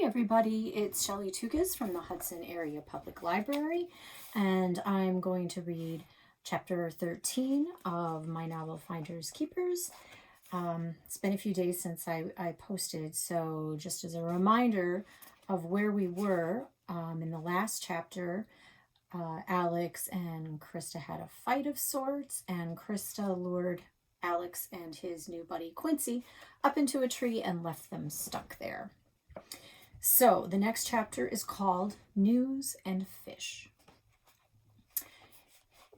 everybody, it's Shelley Tugas from the Hudson Area Public Library, and I'm going to read chapter 13 of my novel Finders Keepers. It's been a few days since I posted, so just as a reminder of where we were in the last chapter, Alex and Krista had a fight of sorts, and Krista lured Alex and his new buddy Quincy up into a tree and left them stuck there. So the next chapter is called News and Fish.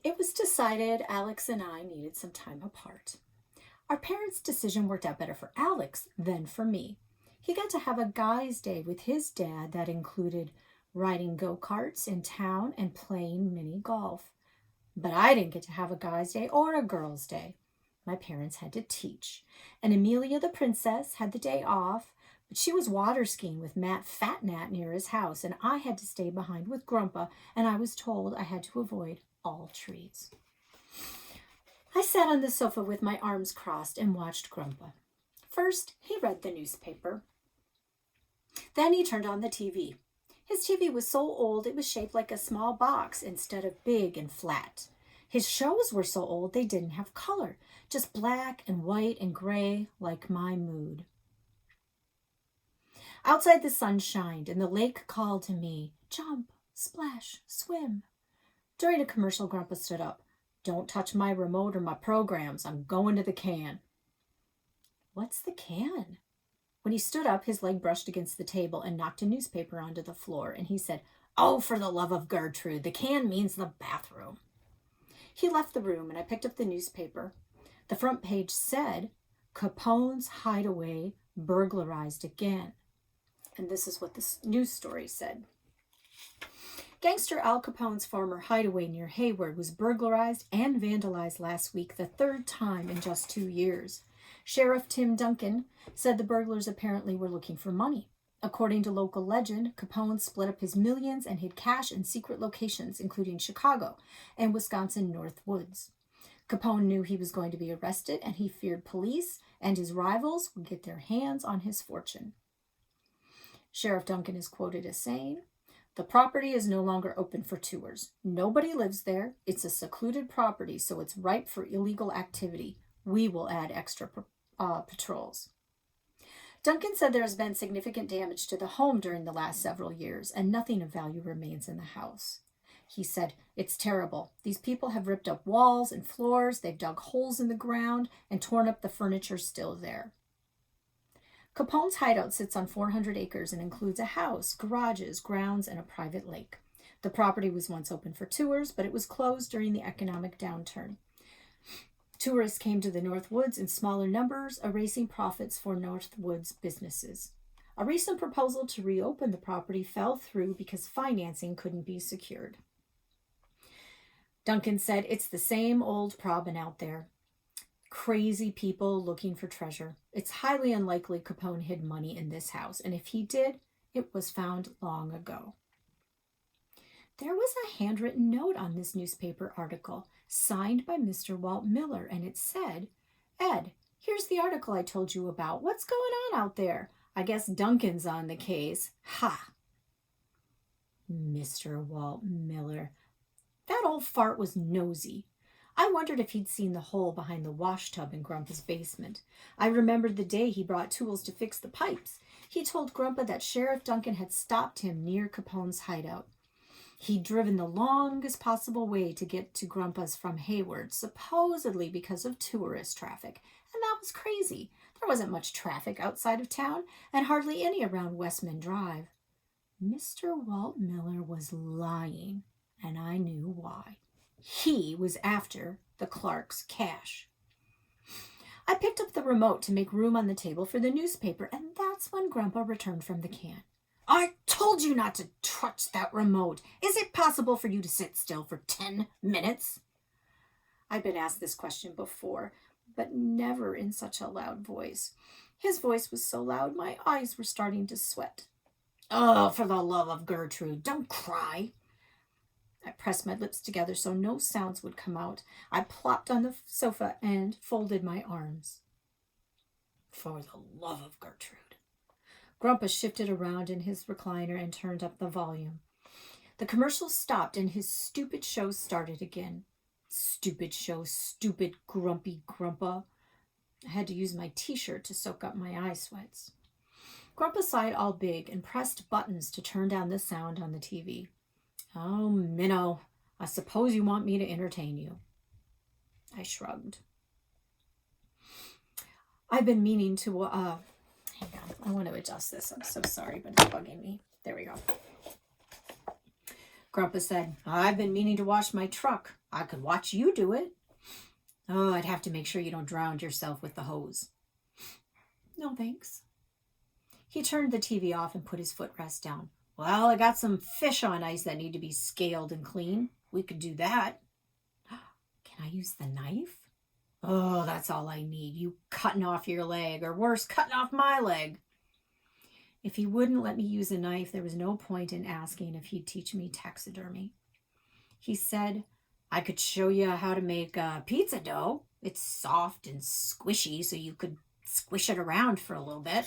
It was decided Alex and I needed some time apart. Our parents' decision worked out better for Alex than for me. He got to have a guy's day with his dad that included riding go-karts in town and playing mini golf. But I didn't get to have a guy's day or a girl's day. My parents had to teach, and Amelia the princess had the day off, but she was water skiing with Matt Fatnat near his house, and I had to stay behind with Grandpa, and I was told I had to avoid all trees. I sat on the sofa with my arms crossed and watched Grandpa. First, he read the newspaper. Then he turned on the TV. His TV was so old it was shaped like a small box instead of big and flat. His shows were so old they didn't have color, just black and white and gray like my mood. Outside the sun shined and the lake called to me, jump, splash, swim. During a commercial, Grandpa stood up. Don't touch my remote or my programs. I'm going to the can. What's the can? When he stood up, his leg brushed against the table and knocked a newspaper onto the floor, and he said, "Oh, for the love of Gertrude, the can means the bathroom." He left the room, and I picked up the newspaper. The front page said, Capone's hideaway burglarized again. And this is what the news story said. Gangster Al Capone's former hideaway near Hayward was burglarized and vandalized last week, the third time in just 2 years. Sheriff Tim Duncan said the burglars apparently were looking for money. According to local legend, Capone split up his millions and hid cash in secret locations, including Chicago and Wisconsin North Woods. Capone knew he was going to be arrested, and he feared police and his rivals would get their hands on his fortune. Sheriff Duncan is quoted as saying, "The property is no longer open for tours. Nobody lives there. It's a secluded property, so it's ripe for illegal activity. We will add extra patrols." Duncan said there has been significant damage to the home during the last several years, and nothing of value remains in the house. He said, "It's terrible. These people have ripped up walls and floors, they've dug holes in the ground, and torn up the furniture still there." Capone's hideout sits on 400 acres and includes a house, garages, grounds, and a private lake. The property was once open for tours, but it was closed during the economic downturn. Tourists came to the North Woods in smaller numbers, erasing profits for North Woods businesses. A recent proposal to reopen the property fell through because financing couldn't be secured. Duncan said, "It's the same old problem out there. Crazy people looking for treasure. It's highly unlikely Capone hid money in this house, and if he did, it was found long ago." There was a handwritten note on this newspaper article, signed by Mr. Walt Miller, and it said, "Ed, here's the article I told you about. What's going on out there? I guess Duncan's on the case. Ha!" Mr. Walt Miller. That old fart was nosy. I wondered if he'd seen the hole behind the wash tub in Grandpa's basement. I remembered the day he brought tools to fix the pipes. He told Grandpa that Sheriff Duncan had stopped him near Capone's hideout. He'd driven the longest possible way to get to Grandpa's from Hayward, supposedly because of tourist traffic. And that was crazy. There wasn't much traffic outside of town, and hardly any around Westman Drive. Mr. Walt Miller was lying, and I knew why. He was after the Clark's cash. I picked up the remote to make room on the table for the newspaper, and that's when Grandpa returned from the can. "I told you not to touch that remote. Is it possible for you to sit still for 10 minutes? I'd been asked this question before, but never in such a loud voice. His voice was so loud my eyes were starting to sweat. "Oh, for the love of Gertrude, don't cry." I pressed my lips together so no sounds would come out. I plopped on the sofa and folded my arms. "For the love of Gertrude." Grandpa shifted around in his recliner and turned up the volume. The commercial stopped and his stupid show started again. Stupid show, stupid grumpy grandpa. I had to use my t-shirt to soak up my eye sweats. Grandpa sighed all big and pressed buttons to turn down the sound on the TV. Oh, Minnow, I suppose you want me to entertain you. I shrugged. I've been meaning to, hang on, I want to adjust this. I'm so sorry, but it's bugging me. There we go. Grandpa said, I've been meaning to wash my truck. I could watch you do it. Oh, I'd have to make sure you don't drown yourself with the hose. No, thanks. He turned the TV off and put his footrest down. Well, I got some fish on ice that need to be scaled and cleaned. We could do that. Can I use the knife? Oh, that's all I need. You cutting off your leg, or worse, cutting off my leg. If he wouldn't let me use a knife, there was no point in asking if he'd teach me taxidermy. He said, I could show you how to make pizza dough. It's soft and squishy, so you could squish it around for a little bit.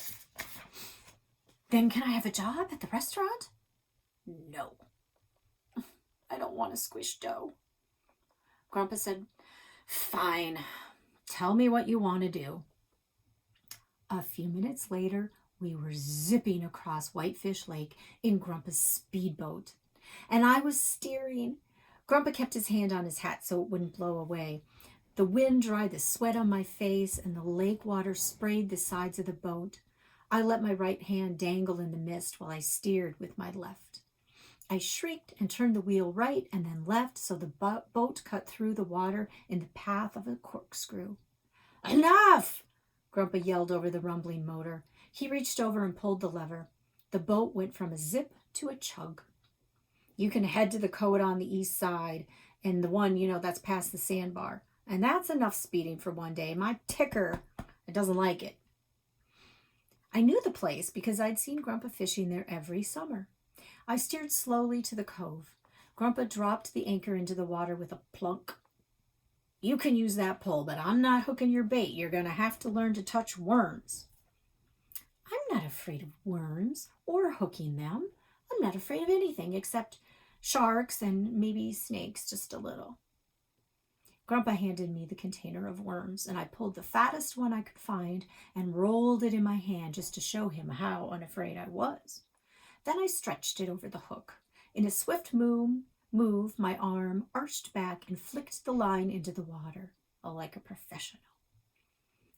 Then can I have a job at the restaurant? No. I don't want to squish dough. Grandpa said, fine. Tell me what you want to do. A few minutes later, we were zipping across Whitefish Lake in Grandpa's speedboat, and I was steering. Grandpa kept his hand on his hat so it wouldn't blow away. The wind dried the sweat on my face, and the lake water sprayed the sides of the boat. I let my right hand dangle in the mist while I steered with my left. I shrieked and turned the wheel right and then left so the boat cut through the water in the path of a corkscrew. Enough! Grandpa yelled over the rumbling motor. He reached over and pulled the lever. The boat went from a zip to a chug. You can head to the code on the east side, and the one, that's past the sandbar. And that's enough speeding for one day. My ticker, it doesn't like it. I knew the place because I'd seen Grandpa fishing there every summer. I steered slowly to the cove. Grandpa dropped the anchor into the water with a plunk. You can use that pole, but I'm not hooking your bait. You're going to have to learn to touch worms. I'm not afraid of worms or hooking them. I'm not afraid of anything except sharks and maybe snakes, just a little. Grandpa handed me the container of worms, and I pulled the fattest one I could find and rolled it in my hand just to show him how unafraid I was. Then I stretched it over the hook. In a swift move, my arm arched back and flicked the line into the water, like a professional.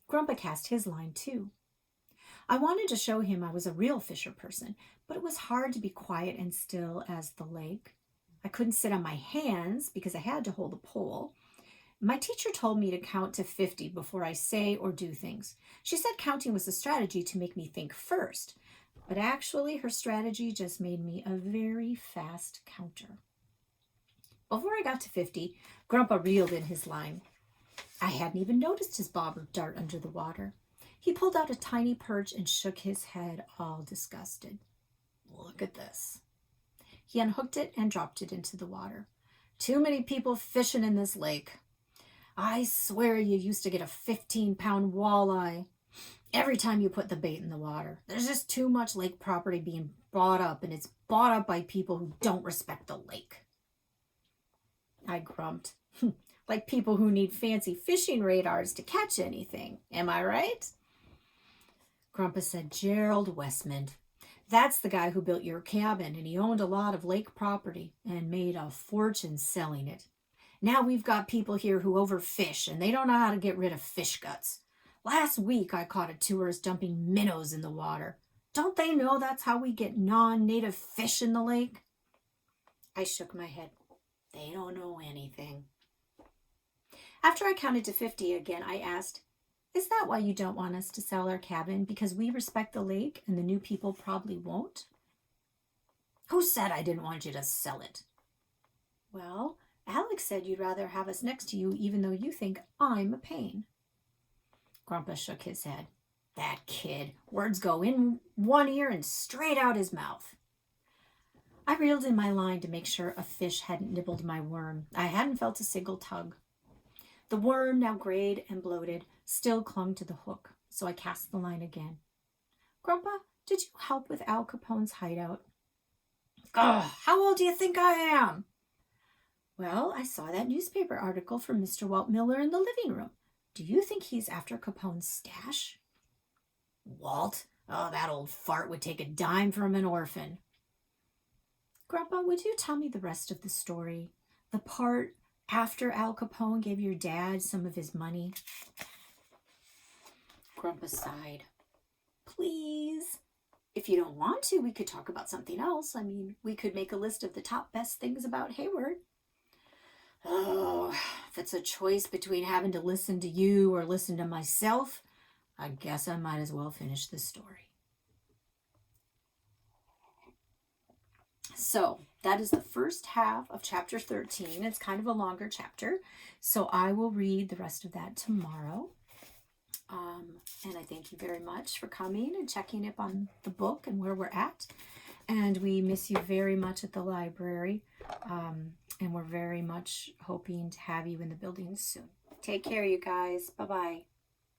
Grandpa cast his line too. I wanted to show him I was a real fisher person, but it was hard to be quiet and still as the lake. I couldn't sit on my hands because I had to hold a pole. My teacher told me to count to 50 before I say or do things. She said counting was a strategy to make me think first, but actually her strategy just made me a very fast counter. Before I got to 50, Grandpa reeled in his line. I hadn't even noticed his bobber dart under the water. He pulled out a tiny perch and shook his head, all disgusted. Look at this. He unhooked it and dropped it into the water. Too many people fishing in this lake. I swear you used to get a 15-pound walleye every time you put the bait in the water. There's just too much lake property being bought up, and it's bought up by people who don't respect the lake. I grumped. Like people who need fancy fishing radars to catch anything. Am I right? Grandpa said, Gerald Westmond. That's the guy who built your cabin, and he owned a lot of lake property and made a fortune selling it. Now we've got people here who overfish, and they don't know how to get rid of fish guts. Last week I caught a tourist dumping minnows in the water. Don't they know that's how we get non-native fish in the lake? I shook my head. They don't know anything. After I counted to 50 again, I asked, is that why you don't want us to sell our cabin? Because we respect the lake and the new people probably won't? Who said I didn't want you to sell it? Well, Alex said you'd rather have us next to you even though you think I'm a pain. Grandpa shook his head. That kid. Words go in one ear and straight out his mouth. I reeled in my line to make sure a fish hadn't nibbled my worm. I hadn't felt a single tug. The worm, now grayed and bloated, still clung to the hook, so I cast the line again. Grandpa, Did you help with Al Capone's hideout? Oh, how old do you think I am? Well, I saw that newspaper article from Mr. Walt Miller in the living room. Do you think he's after Capone's stash? Walt? Oh, that old fart would take a dime from an orphan. Grandpa, would you tell me the rest of the story? The part after Al Capone gave your dad some of his money? Grandpa sighed. Please. If you don't want to, we could talk about something else. I mean, we could make a list of the top best things about Hayward. Oh, if it's a choice between having to listen to you or listen to myself, I guess I might as well finish this story. So that is the first half of chapter 13. It's kind of a longer chapter, so I will read the rest of that tomorrow. And I thank you very much for coming and checking up on the book and where we're at. And we miss you very much at the library. And we're very much hoping to have you in the building soon. Take care, you guys. Bye-bye.